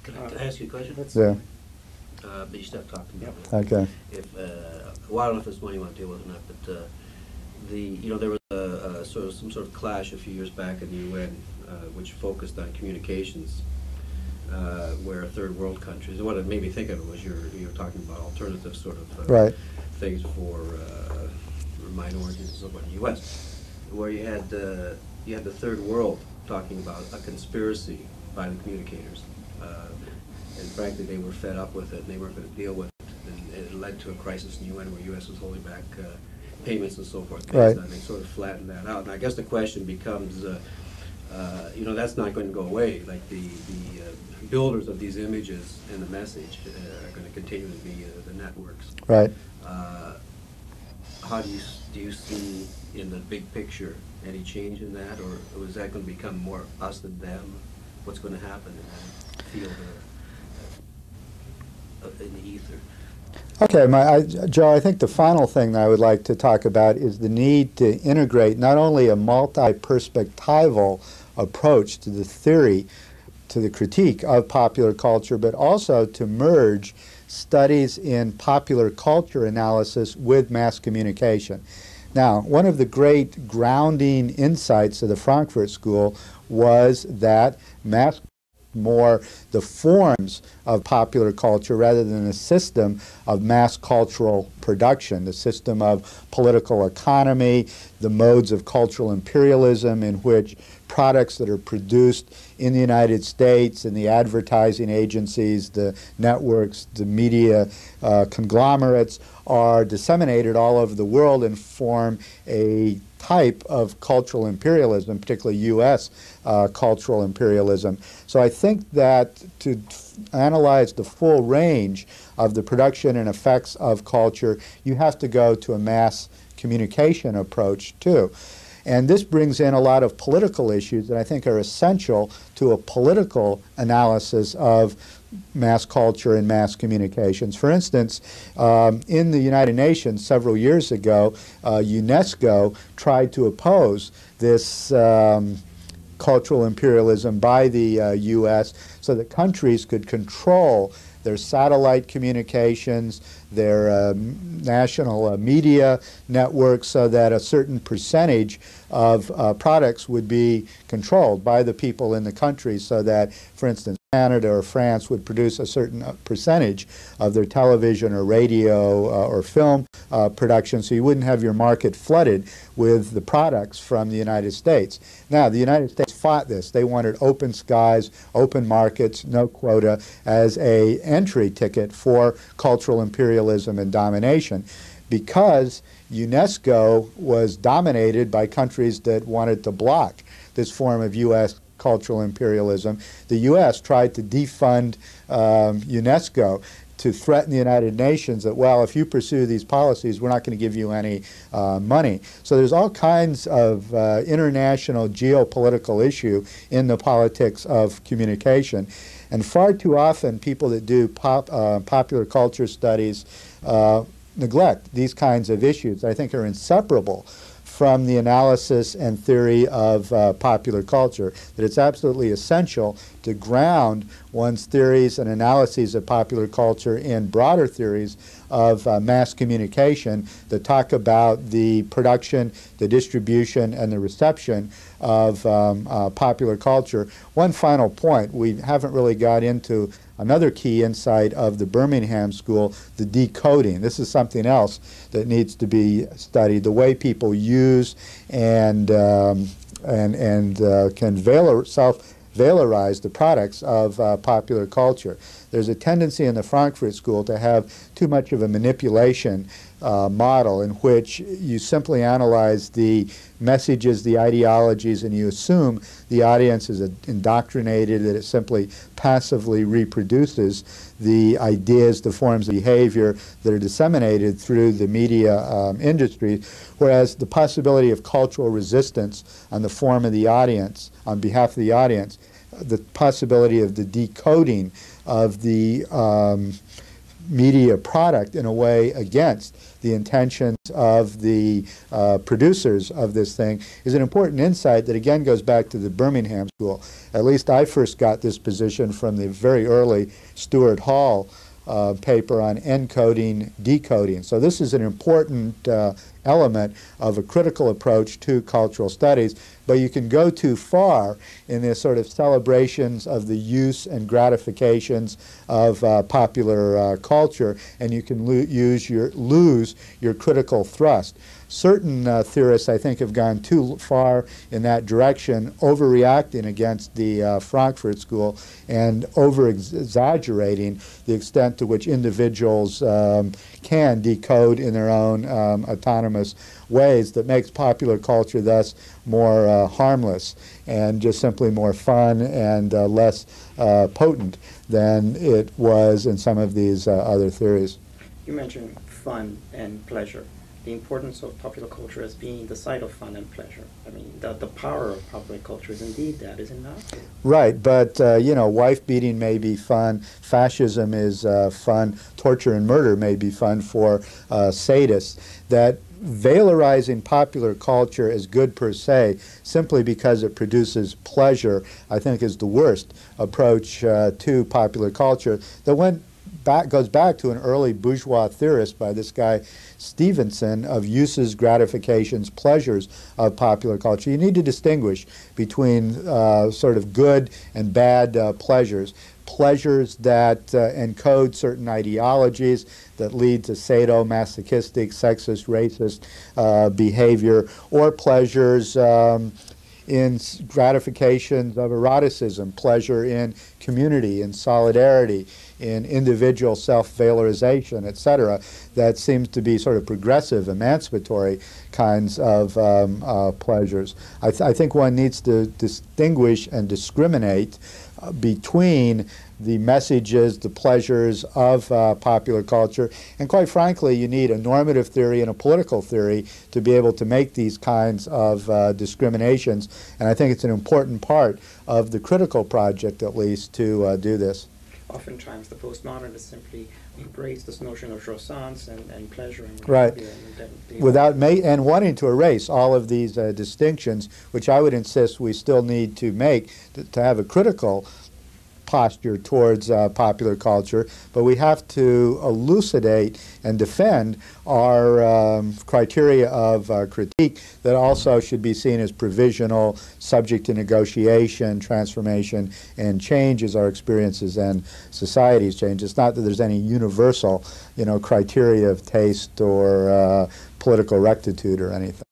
Can I ask you a question? Yeah. But you start talking about it. Okay. If, well, I don't know if it's one you want to deal with or not, but there was some sort of clash a few years back in the UN, which focused on communications, where third world countries, and what it made me think of it was you're talking about alternative sort of Right. things for minorities and so forth in the U.S., where you had the third world talking about a conspiracy by the communicators, and frankly they were fed up with it and they weren't going to deal with it, and it led to a crisis in the UN where the U.S. was holding back payments and so forth based Right. on. They sort of flattened that out, and I guess the question becomes, that's not going to go away. Like the builders of these images and the message are going to continue to be the networks. Right. How do you see in the big picture any change in that, or is that going to become more us than them? What's going to happen in that field in the ether? Okay, Joe, I think the final thing that I would like to talk about is the need to integrate not only a multi-perspectival approach to the theory, to the critique of popular culture, but also to merge studies in popular culture analysis with mass communication. Now, one of the great grounding insights of the Frankfurt School was that mass more the forms of popular culture rather than a system of mass cultural production, the system of political economy, the modes of cultural imperialism in which products that are produced in the United States and the advertising agencies, the networks, the media conglomerates are disseminated all over the world and form a type of cultural imperialism, particularly U.S. Cultural imperialism. So I think that to analyze the full range of the production and effects of culture, you have to go to a mass communication approach too. And this brings in a lot of political issues that I think are essential to a political analysis of mass culture and mass communications. For instance, in the United Nations several years ago, UNESCO tried to oppose this cultural imperialism by the U.S. so that countries could control their satellite communications, their national media networks, so that a certain percentage of products would be controlled by the people in the country, so that, for instance, Canada or France would produce a certain percentage of their television or radio or film production, so you wouldn't have your market flooded with the products from the United States. Now, the United States fought this. They wanted open skies, open markets, no quota as an entry ticket for cultural imperialism and domination, because UNESCO was dominated by countries that wanted to block this form of U.S. cultural imperialism. The U.S. tried to defund UNESCO to threaten the United Nations that, well, if you pursue these policies, we're not going to give you any money. So there's all kinds of international geopolitical issue in the politics of communication. And far too often, people that do popular culture studies neglect these kinds of issues that I think are inseparable from the analysis and theory of popular culture, that it's absolutely essential to ground one's theories and analyses of popular culture in broader theories of mass communication that talk about the production, the distribution, and the reception of popular culture. One final point, we haven't really got into another key insight of the Birmingham School, the decoding. This is something else that needs to be studied, the way people use and can self-valorize the products of popular culture. There's a tendency in the Frankfurt School to have too much of a manipulation model in which you simply analyze the messages, the ideologies, and you assume the audience is indoctrinated, that it simply passively reproduces the ideas, the forms of behavior that are disseminated through the media industry, whereas the possibility of cultural resistance on the form of the audience, on behalf of the audience, the possibility of the decoding of the media product in a way against the intentions of the producers of this thing is an important insight that again goes back to the Birmingham School. At least I first got this position from the very early Stuart Hall paper on encoding, decoding. So this is an important element of a critical approach to cultural studies, but you can go too far in this sort of celebrations of the use and gratifications of popular culture, and you can lose your critical thrust. Certain theorists, I think, have gone too far in that direction, overreacting against the Frankfurt School and over-exaggerating the extent to which individuals can decode in their own autonomous ways that makes popular culture thus more harmless and just simply more fun and less potent than it was in some of these other theories. You mentioned fun and pleasure. The importance of popular culture as being the site of fun and pleasure. I mean, the power of popular culture is indeed that, is it not? Right, but you know, wife beating may be fun, fascism is fun, torture and murder may be fun for sadists. That valorizing popular culture as good per se, simply because it produces pleasure, I think is the worst approach to popular culture. That goes back to an early bourgeois theorist by this guy Stevenson of uses, gratifications, pleasures of popular culture. You need to distinguish between sort of good and bad pleasures. Pleasures that encode certain ideologies that lead to sadomasochistic, sexist, racist behavior, or pleasures in gratifications of eroticism, pleasure in community, in solidarity, in individual self-valorization, etc., that seems to be sort of progressive, emancipatory kinds of pleasures. I think one needs to distinguish and discriminate between the messages, the pleasures of popular culture, and quite frankly, you need a normative theory and a political theory to be able to make these kinds of discriminations, and I think it's an important part of the critical project, at least, to do this. Oftentimes, the postmodernists simply embrace this notion of jouissance and pleasure and right, and wanting to erase all of these distinctions, which I would insist we still need to make to have a critical posture towards popular culture, but we have to elucidate and defend our criteria of critique that also should be seen as provisional, subject to negotiation, transformation, and change as our experiences and societies change. It's not that there's any universal, criteria of taste or political rectitude or anything.